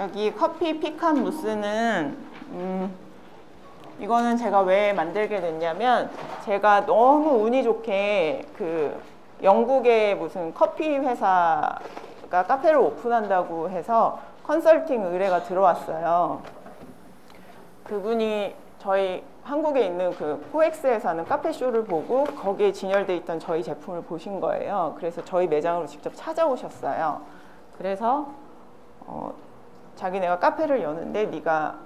여기 커피 피칸 무스는 이거는 제가 왜 만들게 됐냐면, 제가 너무 운이 좋게 그 영국의 무슨 커피 회사가 카페를 오픈한다고 해서 컨설팅 의뢰가 들어왔어요. 그분이 저희 한국에 있는 그 코엑스에서 하는 카페쇼를 보고 거기에 진열돼 있던 저희 제품을 보신 거예요. 그래서 저희 매장으로 직접 찾아오셨어요. 그래서 자기네가 카페를 여는데 네가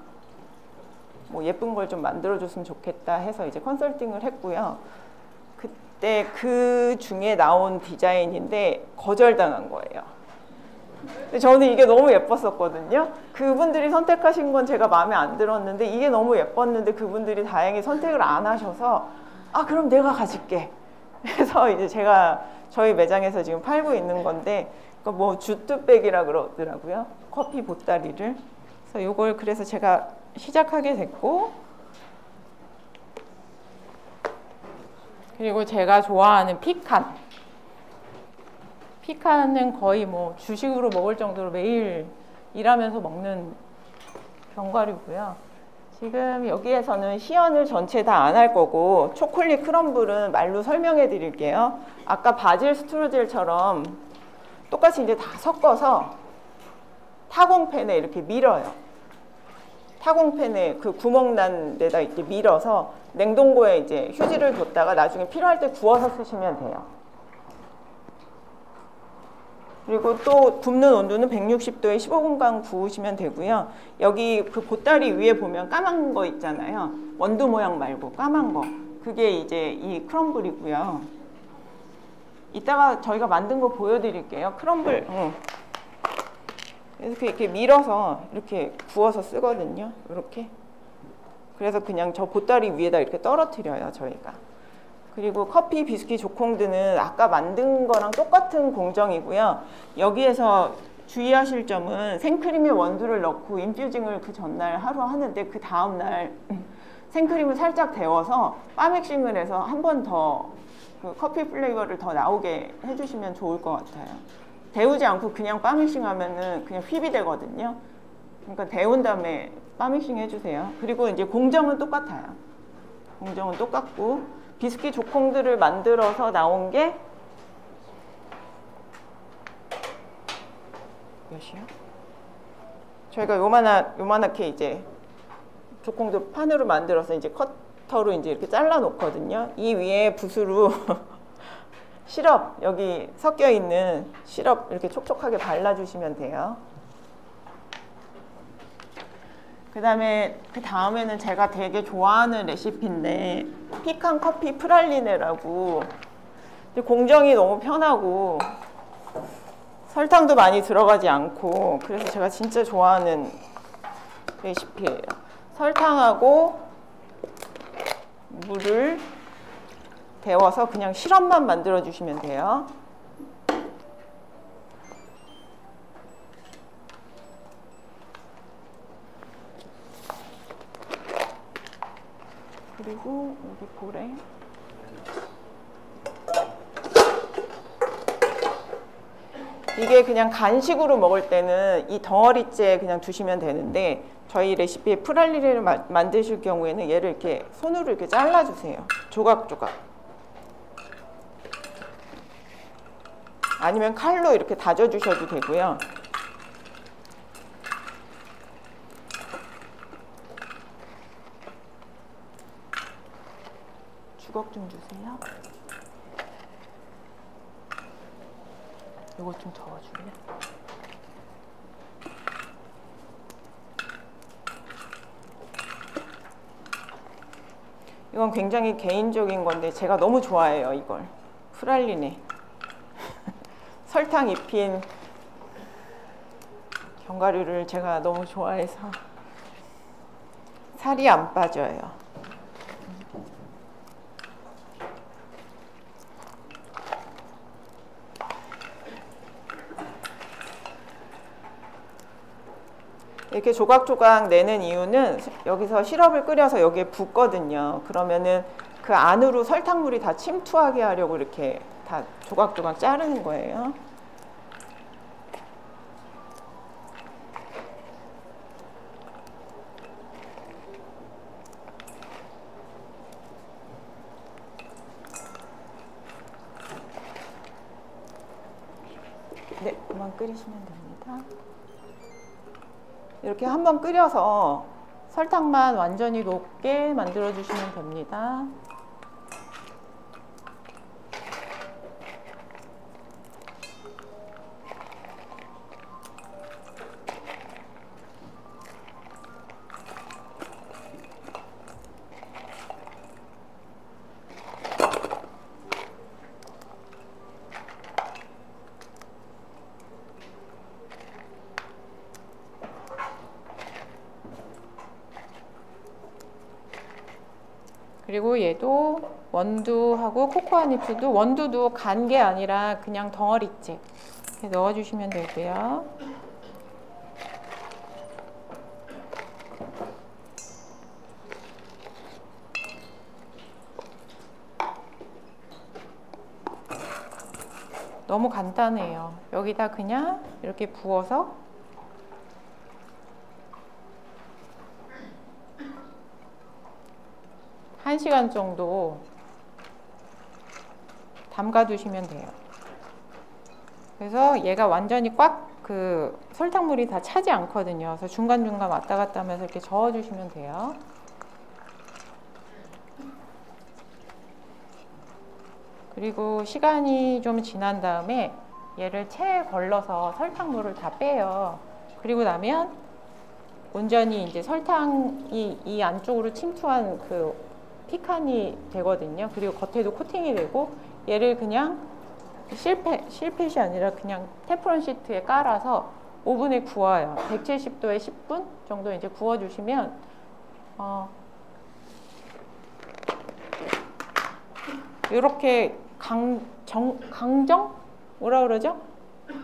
뭐 예쁜 걸 좀 만들어줬으면 좋겠다 해서 이제 컨설팅을 했고요. 그때 그 중에 나온 디자인인데 거절당한 거예요. 근데 저는 이게 너무 예뻤었거든요. 그분들이 선택하신 건 제가 마음에 안 들었는데 이게 너무 예뻤는데 그분들이 다행히 선택을 안 하셔서 아 그럼 내가 가질게. 그래서 이제 제가 저희 매장에서 지금 팔고 있는 건데 뭐 주트백이라 그러더라고요. 커피 보따리를. 그래서 이걸 그래서 제가 시작하게 됐고, 그리고 제가 좋아하는 피칸은 거의 뭐 주식으로 먹을 정도로 매일 일하면서 먹는 견과류고요. 지금 여기에서는 시연을 전체 다 안 할 거고 초콜릿 크럼블은 말로 설명해 드릴게요. 아까 바질 스트루젤처럼 똑같이 이제 다 섞어서 타공팬에 이렇게 밀어요. 타공팬에 그 구멍 난 데다 이렇게 밀어서 냉동고에 이제 휴지를 뒀다가 나중에 필요할 때 구워서 쓰시면 돼요. 그리고 또 굽는 온도는 160도에 15분간 구우시면 되고요. 여기 그 보따리 위에 보면 까만 거 있잖아요. 원두 모양 말고 까만 거. 그게 이제 이 크럼블이고요. 이따가 저희가 만든 거 보여드릴게요. 크럼블. 이렇게 밀어서 이렇게 구워서 쓰거든요. 이렇게. 그래서 그냥 저 보따리 위에다 이렇게 떨어뜨려요, 저희가. 그리고 커피, 비스킷, 조콩드는 아까 만든 거랑 똑같은 공정이고요. 여기에서 주의하실 점은 생크림에 원두를 넣고 인퓨징을 그 전날 하루 하는데 그 다음날 생크림을 살짝 데워서 바믹싱을 해서 한 번 더 그 커피 플레이버를 더 나오게 해주시면 좋을 것 같아요. 데우지 않고 그냥 바믹싱 하면은 그냥 휘비 되거든요. 그러니까 데운 다음에 바믹싱 해주세요. 그리고 이제 공정은 똑같아요. 공정은 똑같고, 비스킷 조콩들을 만들어서 나온 게 몇이요? 저희가 요만하게 이제 조콩도 판으로 만들어서 이제 커터로 이제 이렇게 잘라 놓거든요. 이 위에 붓으로 시럽, 여기 섞여 있는 시럽 이렇게 촉촉하게 발라주시면 돼요. 그 다음에는 제가 되게 좋아하는 레시피인데 피칸 커피 프랄리네라고. 공정이 너무 편하고 설탕도 많이 들어가지 않고 그래서 제가 진짜 좋아하는 레시피예요. 설탕하고 물을 데워서 그냥 시럽만 만들어 주시면 돼요. 그리고 여기 볼에 이게 그냥 간식으로 먹을 때는 이 덩어리째 그냥 두시면 되는데 저희 레시피에 프랄리네를 만드실 경우에는 얘를 이렇게 손으로 이렇게 잘라주세요. 조각조각. 아니면 칼로 이렇게 다져주셔도 되고요. 주걱 좀 주세요. 이거 좀 저어줄래? 이건 굉장히 개인적인 건데 제가 너무 좋아해요, 이걸. 프랄리네. 설탕 입힌 견과류를 제가 너무 좋아해서 살이 안 빠져요. 이렇게 조각조각 내는 이유는 여기서 시럽을 끓여서 여기에 붓거든요. 그러면은 그 안으로 설탕물이 다 침투하게 하려고 이렇게 다 조각조각 자르는 거예요. 한번 끓이시면 됩니다. 이렇게 한번 끓여서 설탕만 완전히 녹게 만들어 주시면 됩니다. 그리고 얘도 원두하고 코코아 닙스도 원두도 간 게 아니라 그냥 덩어리째 이렇게 넣어주시면 되고요. 너무 간단해요. 여기다 그냥 이렇게 부어서 한 시간 정도 담가 두시면 돼요. 그래서 얘가 완전히 꽉 그 설탕물이 다 차지 않거든요. 그래서 중간중간 왔다 갔다 하면서 이렇게 저어 주시면 돼요. 그리고 시간이 좀 지난 다음에 얘를 체에 걸러서 설탕물을 다 빼요. 그리고 나면 온전히 이제 설탕이 이 안쪽으로 침투한 그 피칸이 되거든요. 그리고 겉에도 코팅이 되고 얘를 그냥 실펫이 아니라 그냥 테프론 시트에 깔아서 오븐에 구워요. 170도에 10분 정도 이제 구워주시면 이렇게 강정? 뭐라 그러죠?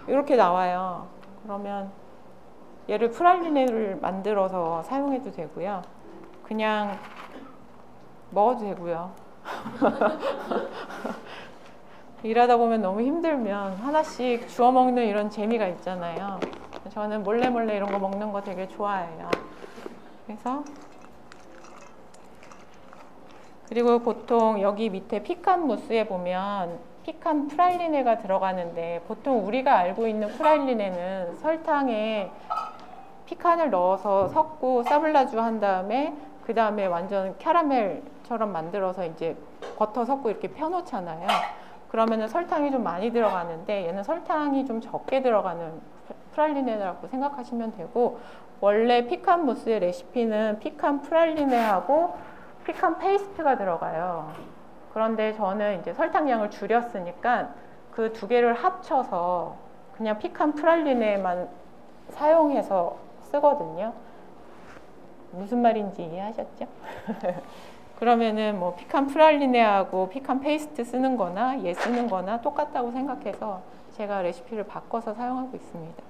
이렇게 나와요. 그러면 얘를 프랄리네를 만들어서 사용해도 되고요. 그냥 먹어도 되고요. 일하다 보면 너무 힘들면 하나씩 주워 먹는 이런 재미가 있잖아요. 저는 몰래 이런 거 먹는 거 되게 좋아해요. 그래서 그리고 보통 여기 밑에 피칸 무스에 보면 피칸 프랄리네가 들어가는데 보통 우리가 알고 있는 프랄리네는 설탕에 피칸을 넣어서 섞고 사블라주 한 다음에 그 다음에 완전 캐러멜처럼 만들어서 이제 버터 섞고 이렇게 펴놓잖아요. 그러면은 설탕이 좀 많이 들어가는데 얘는 설탕이 좀 적게 들어가는 프랄리네라고 생각하시면 되고, 원래 피칸 무스의 레시피는 피칸 프랄리네하고 피칸 페이스트가 들어가요. 그런데 저는 이제 설탕량을 줄였으니까 그 두 개를 합쳐서 그냥 피칸 프랄리네만 사용해서 쓰거든요. 무슨 말인지 이해하셨죠? 그러면은 뭐 피칸 프랄리네하고 피칸 페이스트 쓰는 거나 얘 쓰는 거나 똑같다고 생각해서 제가 레시피를 바꿔서 사용하고 있습니다.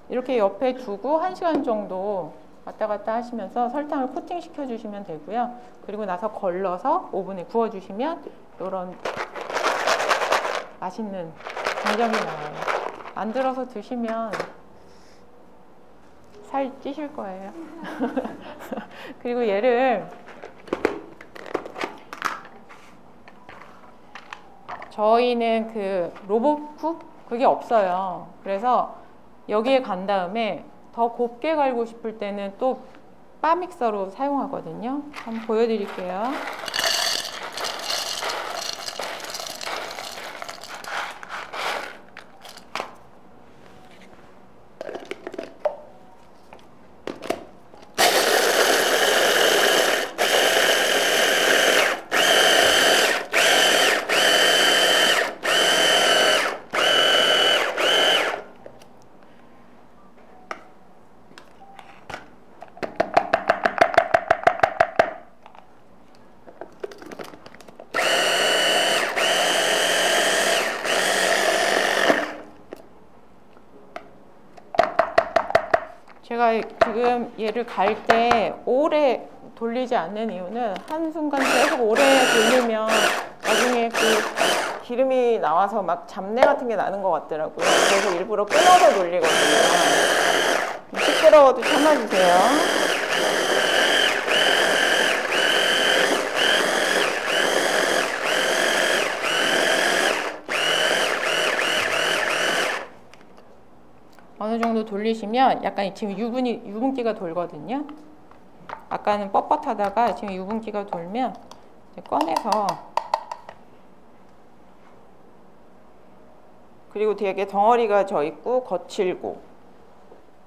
이렇게 옆에 두고 1시간 정도 왔다 갔다 하시면서 설탕을 코팅 시켜 주시면 되고요. 그리고 나서 걸러서 오븐에 구워 주시면 이런 맛있는 정점이 나와요. 만들어서 드시면 살 찌실 거예요. 그리고 얘를 저희는 그 로봇쿡 그게 없어요. 그래서 여기에 간 다음에 더 곱게 갈고 싶을 때는 또 바 믹서로 사용하거든요. 한번 보여드릴게요. 제가 지금 얘를 갈 때 오래 돌리지 않는 이유는 한순간 계속 오래 돌리면 나중에 그 기름이 나와서 막 잡내 같은 게 나는 것 같더라고요. 그래서 일부러 끊어서 돌리거든요. 시끄러워도 참아주세요. 어느 정도 돌리시면 약간 지금 유분기가 돌거든요. 아까는 뻣뻣하다가 지금 유분기가 돌면 이제 꺼내서, 그리고 되게 덩어리가 져 있고 거칠고,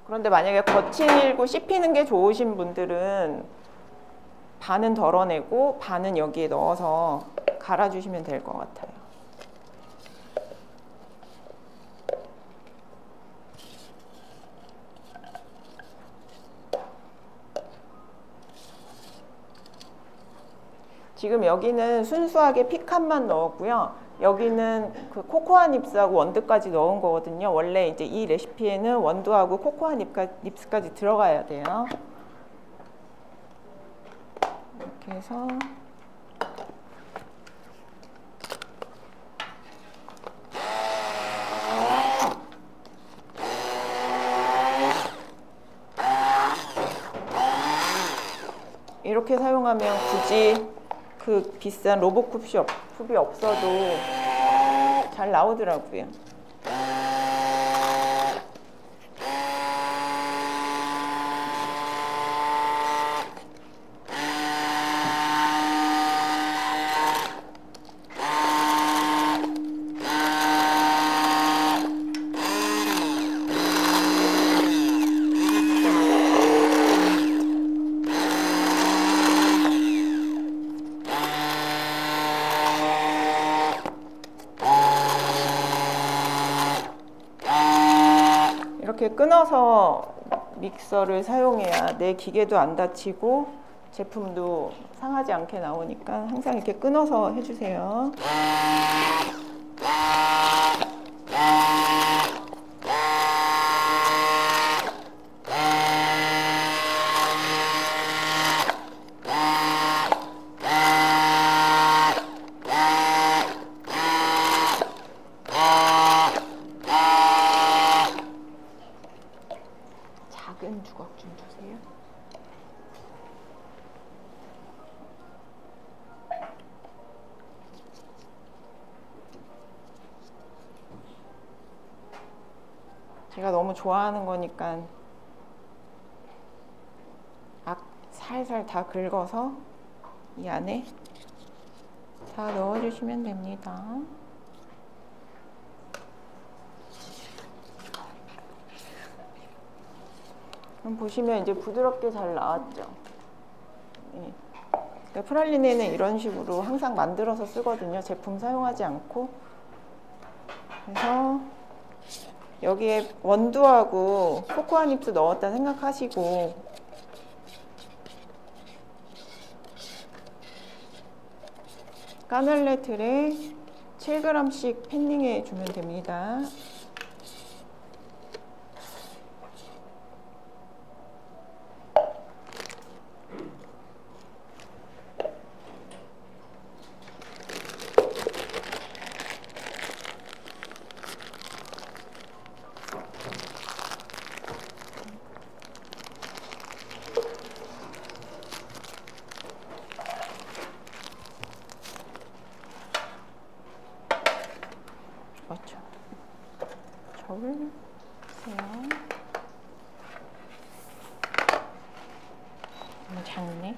그런데 만약에 거칠고 씹히는 게 좋으신 분들은 반은 덜어내고 반은 여기에 넣어서 갈아주시면 될 것 같아요. 지금 여기는 순수하게 피칸만 넣었고요. 여기는 그 코코아 닙스하고 원두까지 넣은 거거든요. 원래 이제 이 레시피에는 원두하고 코코아 닙스까지 들어가야 돼요. 이렇게 해서 이렇게 사용하면 굳이 그 비싼 로보쿰이 없어도 잘 나오더라고요. 이렇게 끊어서 믹서를 사용해야 내 기계도 안 다치고 제품도 상하지 않게 나오니까 항상 이렇게 끊어서 해주세요. 작은 주걱 좀 주세요. 제가 너무 좋아하는 거니까 살살 다 긁어서 이 안에 다 넣어주시면 됩니다. 그럼 보시면 이제 부드럽게 잘 나왔죠. 예. 그러니까 프랄리네는 이런 식으로 항상 만들어서 쓰거든요. 제품 사용하지 않고. 그래서 여기에 원두하고 코코아 닙스 넣었다 생각하시고 까눌레 틀에 7g씩 팬닝해 주면 됩니다. 그렇죠. 저울 주세요. 너무 작네.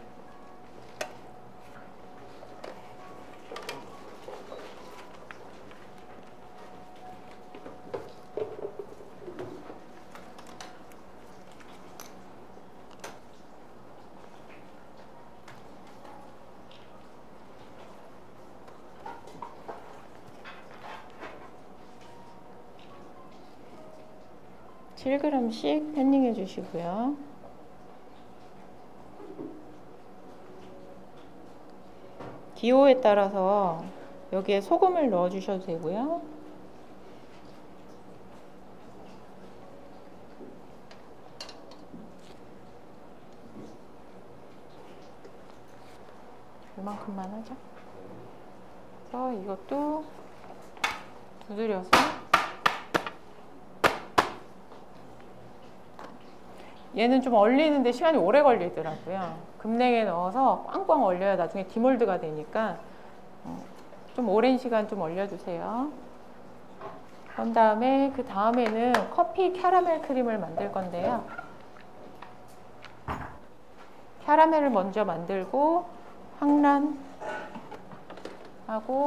(7g씩) 팬닝 해주시고요. 기호에 따라서 여기에 소금을 넣어 주셔도 되고요. 이만큼만 하죠. 그래서 이것도 두드려서 얘는 좀 얼리는데 시간이 오래 걸리더라고요. 급냉에 넣어서 꽝꽝 얼려야 나중에 디몰드가 되니까 좀 오랜 시간 좀 얼려주세요. 그런 다음에 그 다음에는 커피 캐러멜 크림을 만들 건데요. 캐러멜을 먼저 만들고 황란하고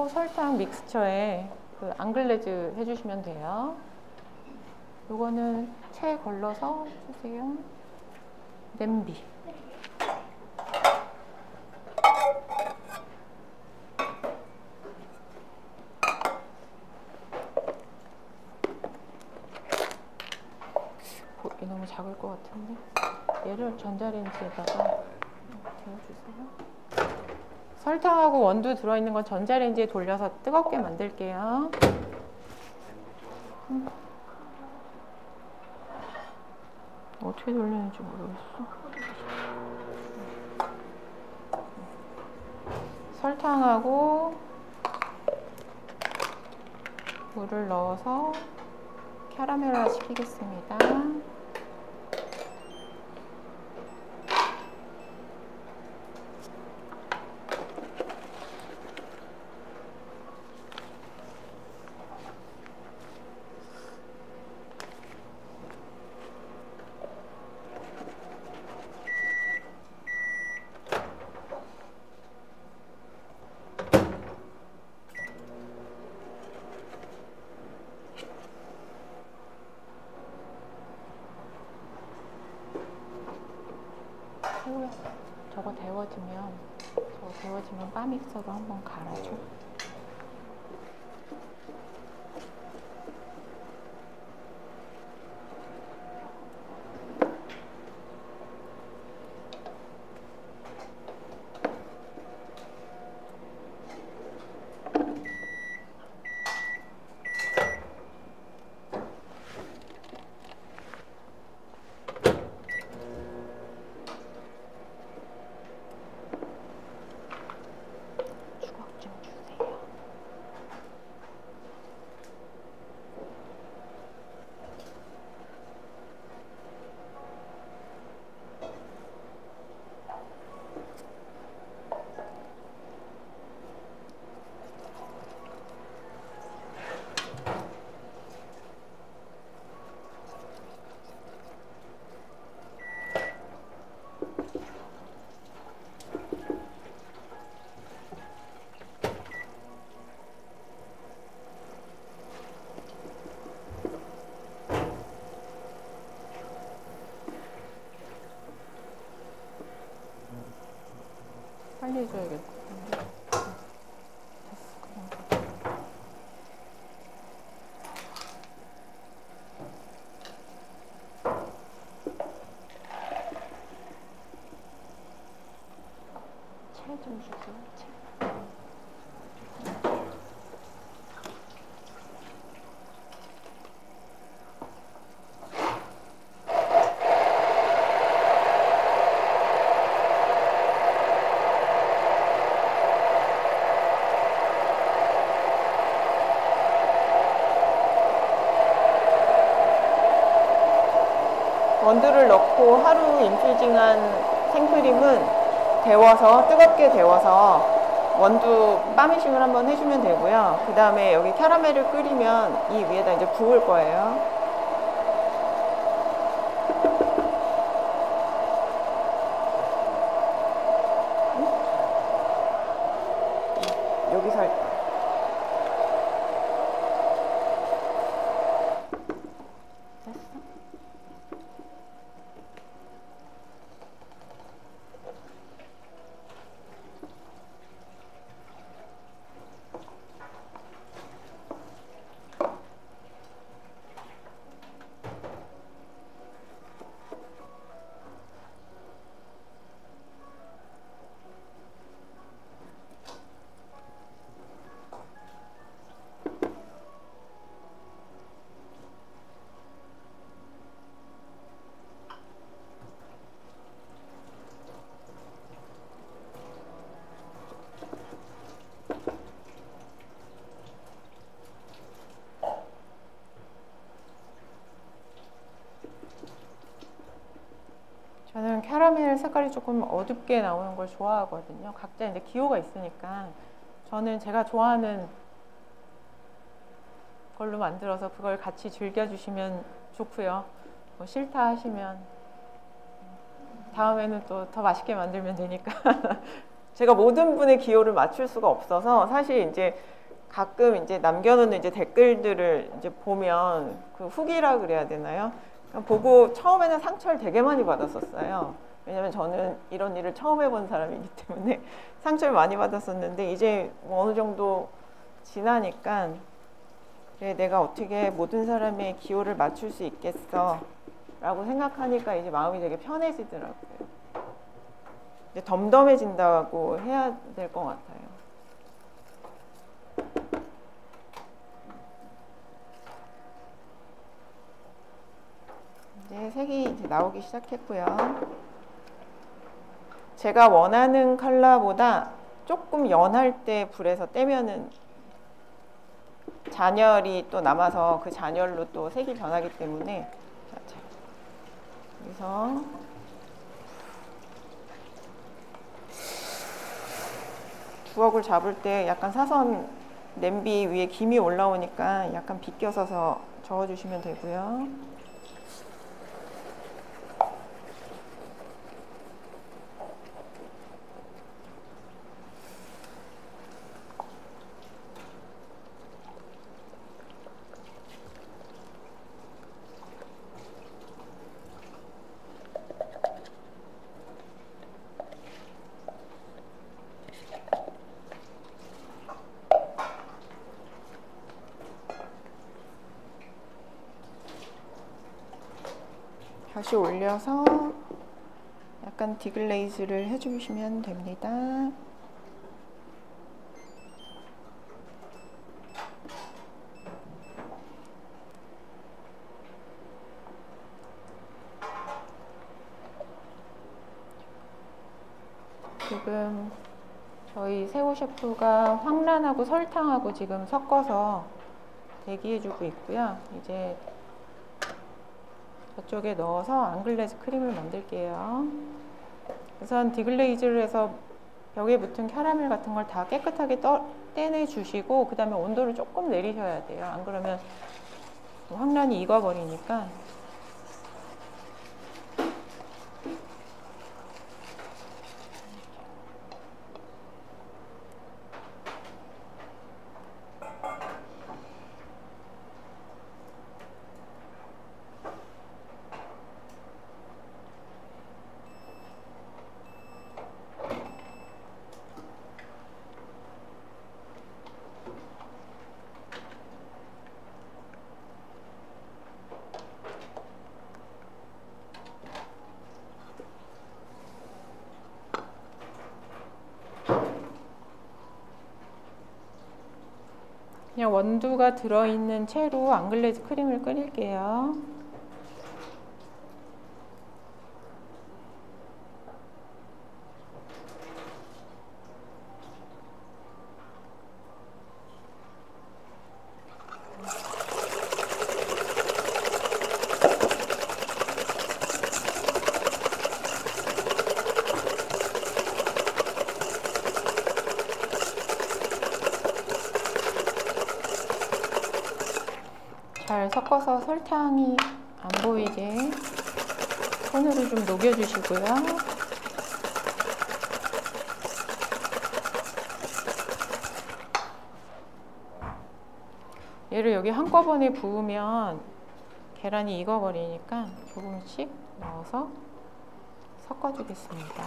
설탕 믹스처에 그 앙글레즈 해주시면 돼요. 요거는 체에 걸러서 주세요. 냄비. 이게 너무 작을 것 같은데 얘를 전자레인지에다가 데워주세요. 설탕하고 원두 들어있는 건 전자레인지에 돌려서 뜨겁게 만들게요. 어떻게 돌리는지 모르겠어. 설탕하고 물을 넣어서 캐러멜화 시키겠습니다. 저거 데워지면 바 믹서로 한번 갈아줘. 빨리 해줘야겠다. 채 좀 주세요. 채. 원두를 넣고 하루 인퓨징한 생크림은 뜨겁게 데워서 원두 바미싱을 한번 해주면 되고요. 그 다음에 여기 캐러멜을 끓이면 이 위에다 이제 부을 거예요. 여기서 할 거예요. 저는 캐러멜 색깔이 조금 어둡게 나오는 걸 좋아하거든요. 각자 이제 기호가 있으니까 저는 제가 좋아하는 걸로 만들어서 그걸 같이 즐겨주시면 좋고요. 뭐 싫다 하시면 다음에는 또 더 맛있게 만들면 되니까. 제가 모든 분의 기호를 맞출 수가 없어서 사실 이제 가끔 이제 남겨놓는 이제 댓글들을 이제 보면 그 후기라 그래야 되나요? 보고 처음에는 상처를 되게 많이 받았었어요. 왜냐면 저는 이런 일을 처음 해본 사람이기 때문에 상처를 많이 받았었는데 이제 뭐 어느 정도 지나니까 그래, 내가 어떻게 모든 사람의 기호를 맞출 수 있겠어 라고 생각하니까 이제 마음이 되게 편해지더라고요. 이제 덤덤해진다고 해야 될 것 같아요. 이제 색이 이제 나오기 시작했고요. 제가 원하는 컬러보다 조금 연할 때 불에서 떼면은 잔열이 또 남아서 그 잔열로 또 색이 변하기 때문에 여기서 부엌을 잡을 때 약간 사선 냄비 위에 김이 올라오니까 약간 비껴서서 저어주시면 되고요. 다시 올려서 약간 디글레이즈를 해주시면 됩니다. 지금 저희 세호 셰프가 황란하고 설탕하고 지금 섞어서 대기해주고 있고요. 이제 저쪽에 넣어서 앙글레즈 크림을 만들게요. 우선 디글레이즈를 해서 벽에 붙은 캐러멜 같은 걸 다 깨끗하게 떼내 주시고 그 다음에 온도를 조금 내리셔야 돼요. 안 그러면 황란이 익어버리니까. 그냥 원두가 들어있는 채로 앙글레즈 크림을 끓일게요. 잘 섞어서 설탕이 안 보이게 손으로 좀 녹여주시고요. 얘를 여기 한꺼번에 부으면 계란이 익어버리니까 조금씩 넣어서 섞어주겠습니다.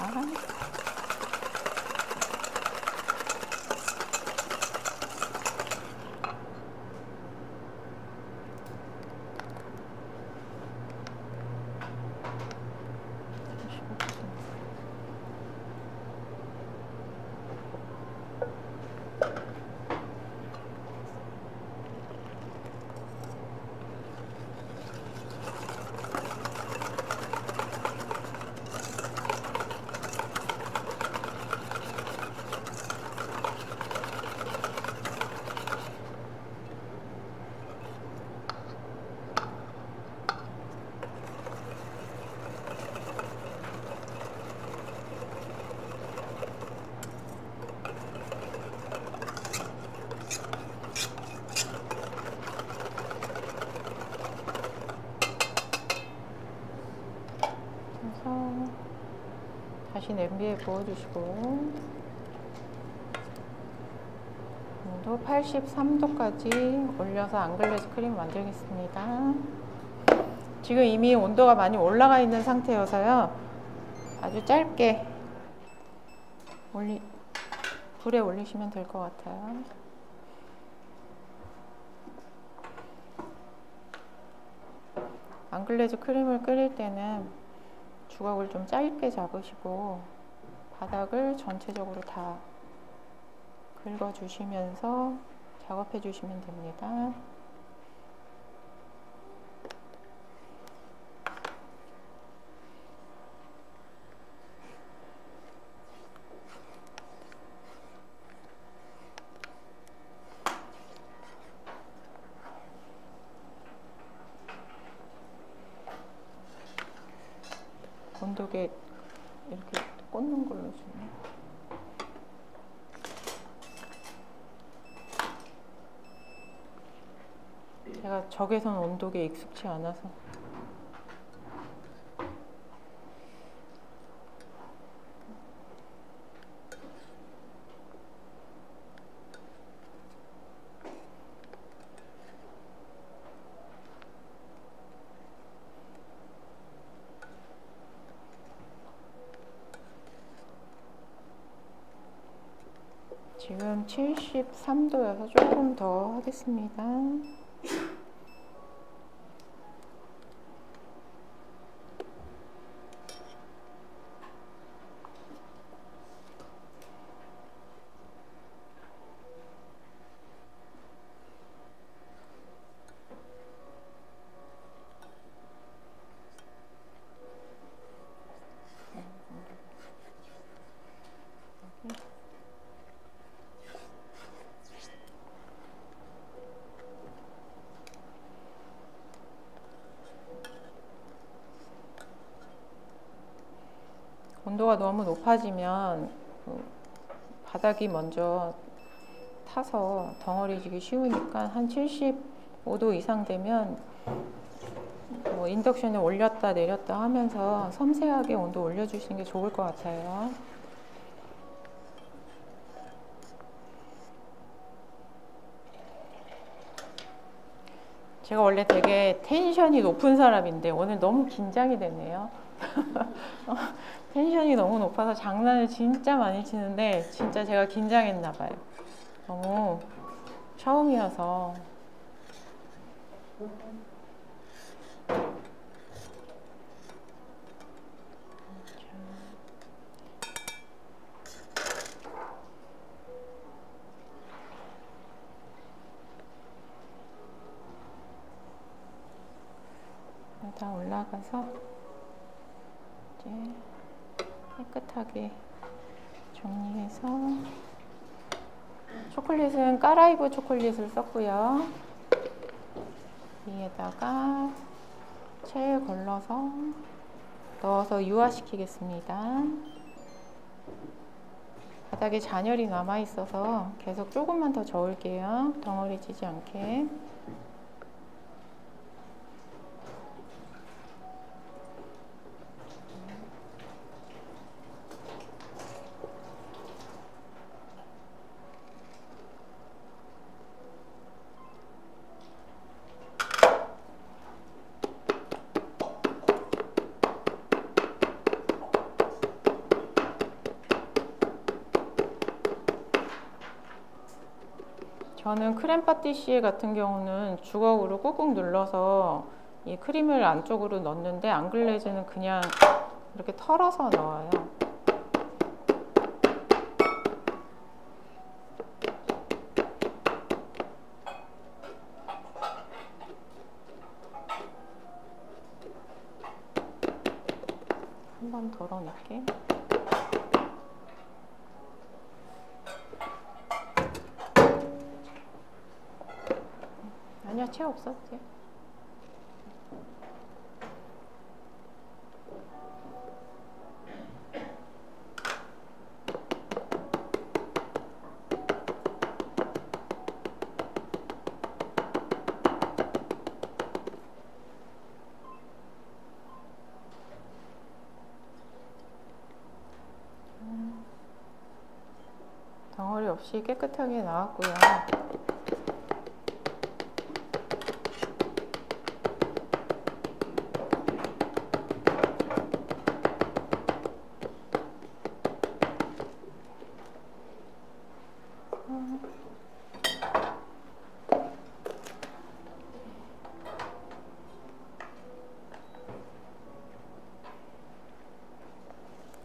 다시 냄비에 부어주시고 온도 83도까지 올려서 앙글레즈 크림 만들겠습니다. 지금 이미 온도가 많이 올라가 있는 상태여서요. 아주 짧게 불에 올리시면 될 것 같아요. 앙글레즈 크림을 끓일 때는 주걱을 좀 짧게 잡으시고 바닥을 전체적으로 다 긁어주시면서 작업해 주시면 됩니다. 온도계 이렇게 꽂는 걸로 주네. 제가 적외선 온도계에 익숙치 않아서. 지금 73도여서 조금 더 하겠습니다. 온도가 너무 높아지면 바닥이 먼저 타서 덩어리지기 쉬우니까 한 75도 이상 되면 뭐 인덕션에 올렸다 내렸다 하면서 섬세하게 온도 올려주시는 게 좋을 것 같아요. 제가 원래 되게 텐션이 높은 사람인데 오늘 너무 긴장이 되네요. 텐션이 너무 높아서 장난을 진짜 많이 치는데 진짜 제가 긴장했나 봐요. 너무 처음이어서. 다 올라가서 이제 깨끗하게 정리해서 초콜릿은 까라이브 초콜릿을 썼고요. 위에다가 체에 걸러서 넣어서 유화시키겠습니다. 바닥에 잔열이 남아 있어서 계속 조금만 더 저을게요. 덩어리지지 않게. 저는 크렘 파티시에 같은 경우는 주걱으로 꾹꾹 눌러서 이 크림을 안쪽으로 넣는데 앙글레즈는 그냥 이렇게 털어서 넣어요. 한 번 덜어낼게. 아니야, 채 없어도 돼. 없이 깨끗하게 나왔고요.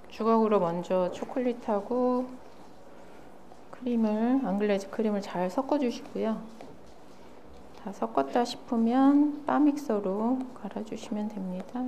주걱으로 먼저 초콜릿하고 크림을, 앙글레즈 크림을 잘 섞어 주시고요. 다 섞었다 싶으면 바 믹서로 갈아 주시면 됩니다.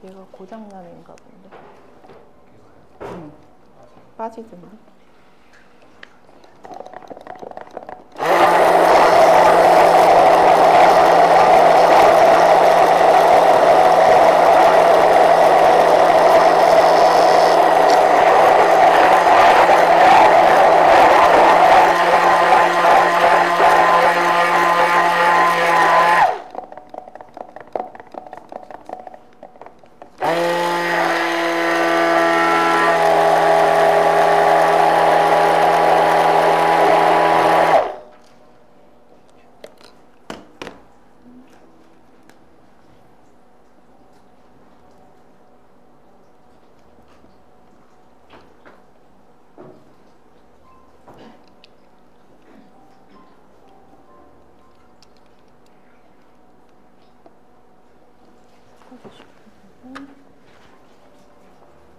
얘가 고장나는가 본데. 빠지던데.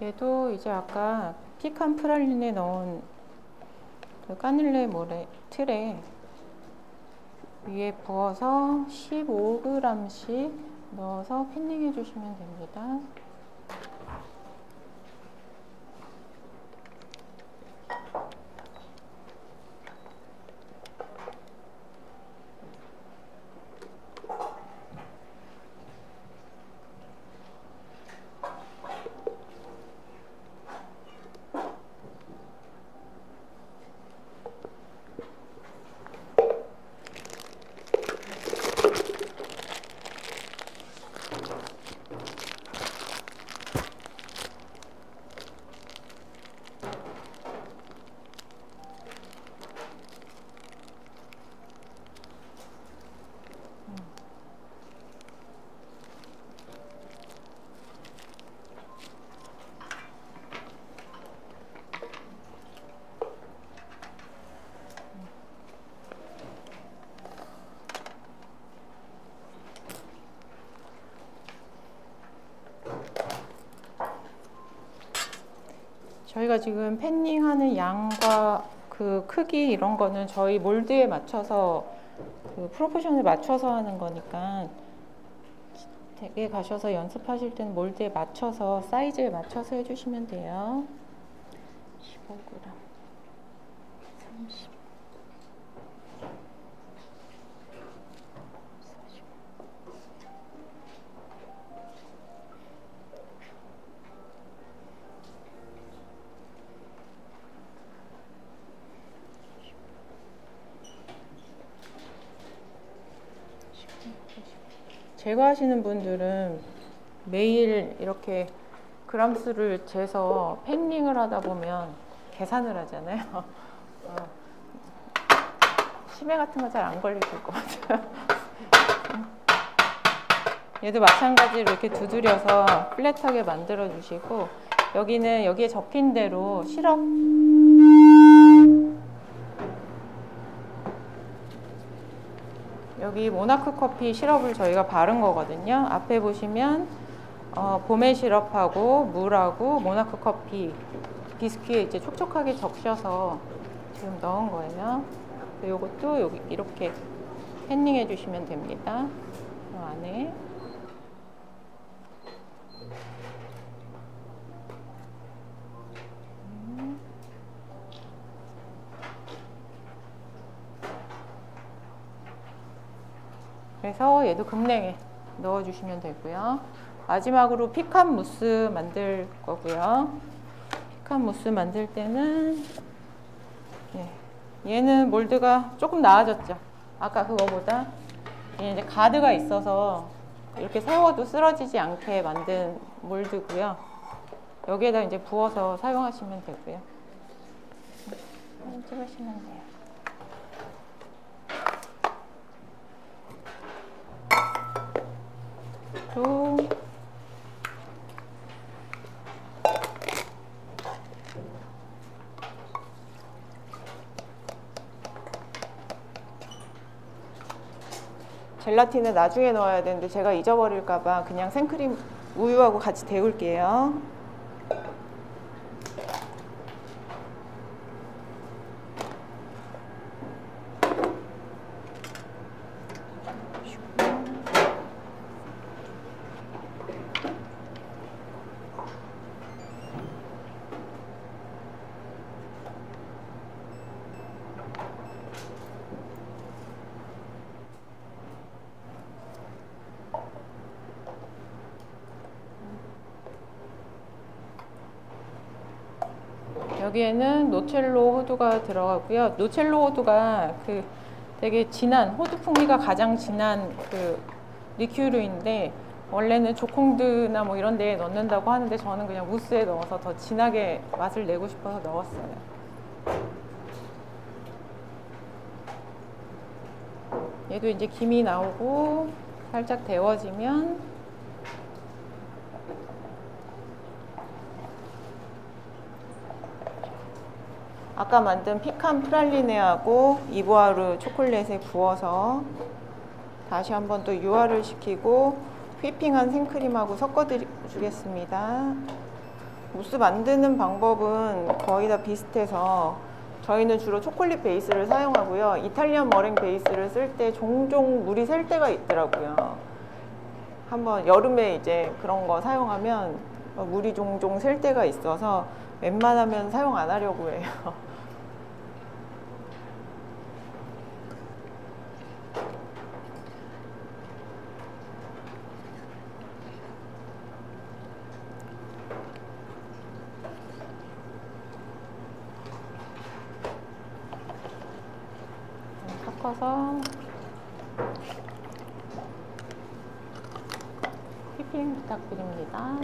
얘도 이제 아까 피칸 프랄린에 넣은 그 까닐레 모래 틀에 위에 부어서 15g씩 넣어서 팬닝 해주시면 됩니다. 저희가 지금 팬닝하는 양과 그 크기 이런 거는 저희 몰드에 맞춰서 그 프로포션에 맞춰서 하는 거니까 댁에 가셔서 연습하실 때는 몰드에 맞춰서 사이즈에 맞춰서 해주시면 돼요. 15g 30 제거하시는 분들은 매일 이렇게 그람수를 재서 팬닝을 하다 보면 계산을 하잖아요. 치매 같은 거 잘 안 걸리실 것 같아요. 얘도 마찬가지로 이렇게 두드려서 플랫하게 만들어 주시고, 여기는 여기에 적힌 대로 시럽 여기 모나크 커피 시럽을 저희가 바른 거거든요. 앞에 보시면 봄의 시럽하고 물하고 모나크 커피 비스킷에 이제 촉촉하게 적셔서 지금 넣은 거예요. 요것도 여기 이렇게 팬닝 해주시면 됩니다. 이 안에. 그래서 얘도 급냉에 넣어주시면 되고요. 마지막으로 피칸 무스 만들 거고요. 피칸 무스 만들 때는 얘는 몰드가 조금 나아졌죠. 아까 그거보다 얘는 이제 가드가 있어서 이렇게 세워도 쓰러지지 않게 만든 몰드고요. 여기에다 이제 부어서 사용하시면 되고요. 찍으시면 돼요. 또 젤라틴은 나중에 넣어야 되는데 제가 잊어버릴까봐 그냥 생크림 우유하고 같이 데울게요. 여기에는 노첼로 호두가 들어가고요. 노첼로 호두가 그 되게 진한 호두 풍미가 가장 진한 그 리큐르인데 원래는 조콩드나 뭐 이런 데에 넣는다고 하는데 저는 그냥 무스에 넣어서 더 진하게 맛을 내고 싶어서 넣었어요. 얘도 이제 김이 나오고 살짝 데워지면 아까 만든 피칸 프랄리네하고 이보아르 초콜릿에 부어서 다시 한번 또 유화를 시키고 휘핑한 생크림하고 섞어 주겠습니다. 무스 만드는 방법은 거의 다 비슷해서 저희는 주로 초콜릿 베이스를 사용하고요. 이탈리안 머랭 베이스를 쓸 때 종종 물이 셀 때가 있더라고요. 한번 여름에 이제 그런 거 사용하면 물이 종종 셀 때가 있어서 웬만하면 사용 안 하려고 해요. 섞어서 휘핑 부탁드립니다.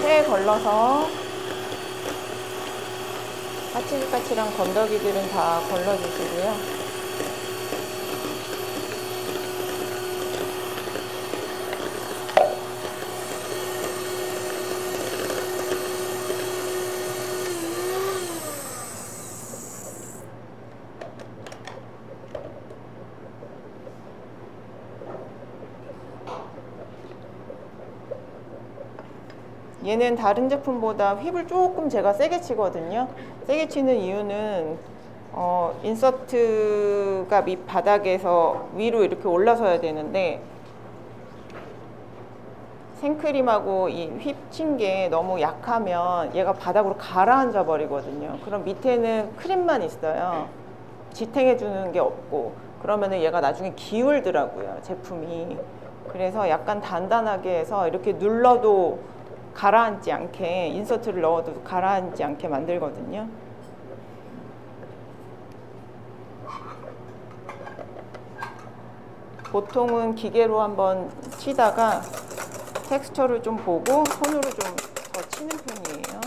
체에 걸러서 까칠까칠한 건더기들은 다 걸러주시고요. 얘는 다른 제품보다 휩을 조금 제가 세게 치거든요. 세게 치는 이유는 인서트가 밑바닥에서 위로 이렇게 올라서야 되는데 생크림하고 이 휩 친 게 너무 약하면 얘가 바닥으로 가라앉아 버리거든요. 그럼 밑에는 크림만 있어요. 지탱해 주는 게 없고 그러면은 얘가 나중에 기울더라고요, 제품이. 그래서 약간 단단하게 해서 이렇게 눌러도 가라앉지 않게, 인서트를 넣어도 가라앉지 않게 만들거든요. 보통은 기계로 한번 치다가 텍스처를 좀 보고 손으로 좀 더 치는 편이에요.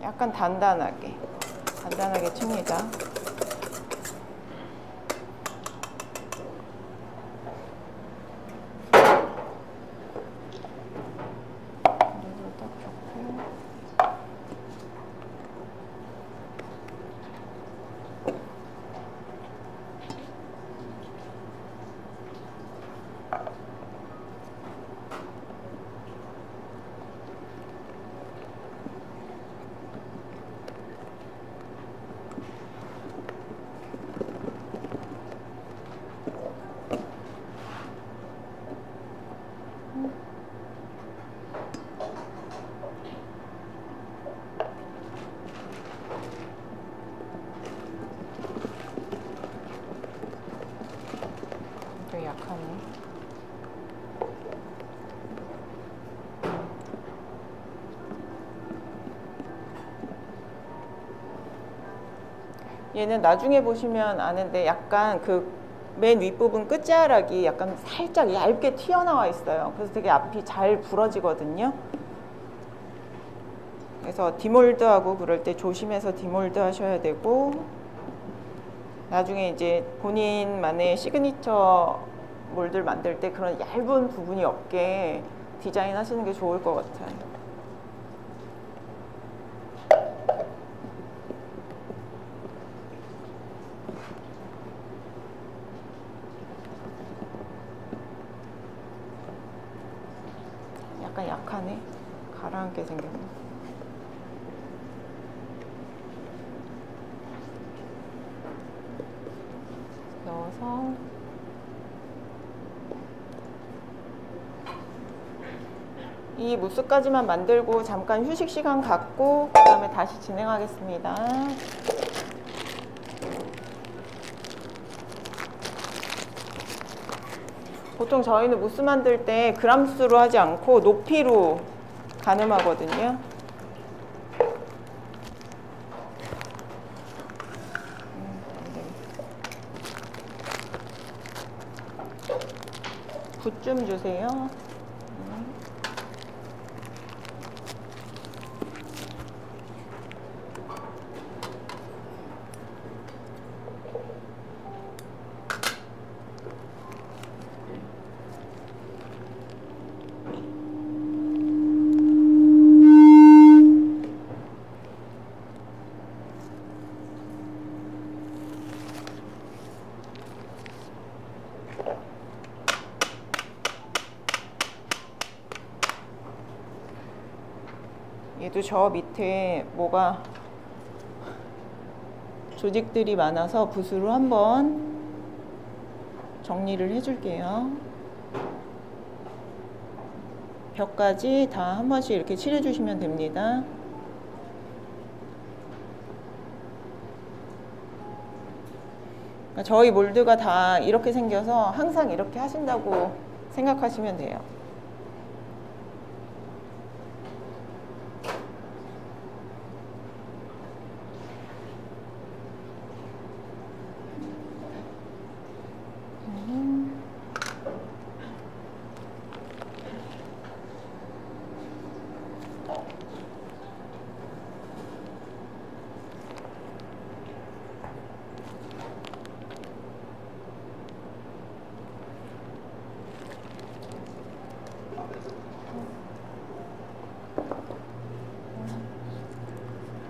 약간 단단하게 칩니다. 좀 약하네. 얘는 나중에 보시면 아는데 약간 그 맨 윗부분 끝자락이 약간 살짝 얇게 튀어나와 있어요. 그래서 되게 앞이 잘 부러지거든요. 그래서 디몰드하고 그럴 때 조심해서 디몰드 하셔야 되고, 나중에 이제 본인만의 시그니처 몰드를 만들 때 그런 얇은 부분이 없게 디자인 하시는 게 좋을 것 같아요. 약간 약하네. 가라앉게 생겼네. 넣어서 이 무스까지만 만들고 잠깐 휴식 시간 갖고 그 다음에 다시 진행하겠습니다. 보통 저희는 무스 만들 때 그람수로 하지 않고 높이로 가늠하거든요. 붓 좀 주세요. 얘도 저 밑에 뭐가 조직들이 많아서 붓으로 한번 정리를 해줄게요. 벽까지 다 한 번씩 이렇게 칠해주시면 됩니다. 그러니까 저희 몰드가 다 이렇게 생겨서 항상 이렇게 하신다고 생각하시면 돼요.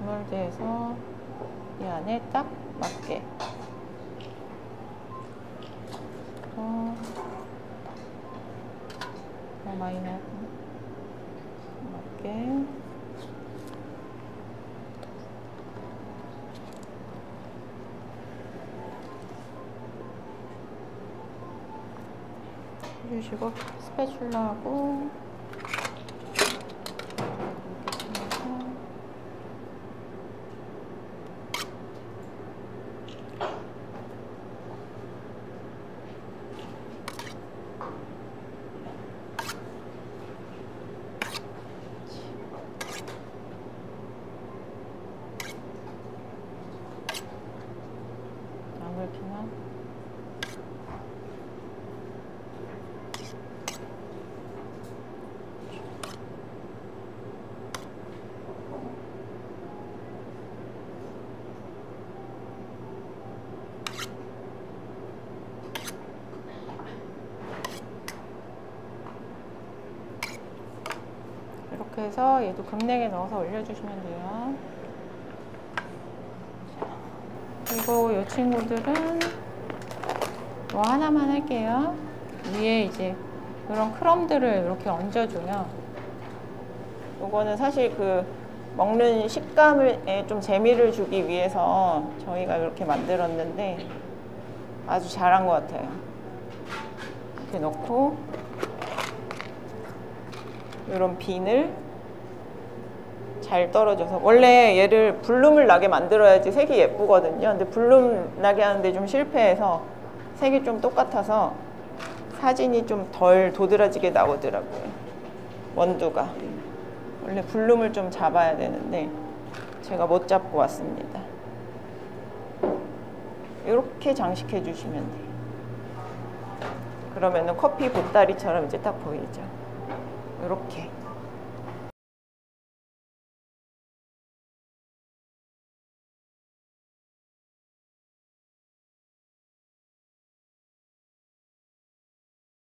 몰드에서 이 안에 딱 맞게 많이 나고 맞게 해주시고 스패츌라하고 이렇게 해서 얘도 급냉에 넣어서 올려주시면 돼요. 그리고 이 친구들은 뭐 하나만 할게요. 위에 이제 이런 크럼들을 이렇게 얹어줘요. 요거는 사실 그 먹는 식감에 좀 재미를 주기 위해서 저희가 이렇게 만들었는데 아주 잘한 것 같아요. 이렇게 넣고 이런 비늘 잘 떨어져서, 원래 얘를 불룸을 나게 만들어야지 색이 예쁘거든요. 근데 불룸 나게 하는데 좀 실패해서 색이 좀 똑같아서 사진이 좀 덜 도드라지게 나오더라고요. 원두가 원래 불룸을 좀 잡아야 되는데 제가 못 잡고 왔습니다. 이렇게 장식해 주시면 돼요. 그러면은 커피 보따리처럼 이제 딱 보이죠.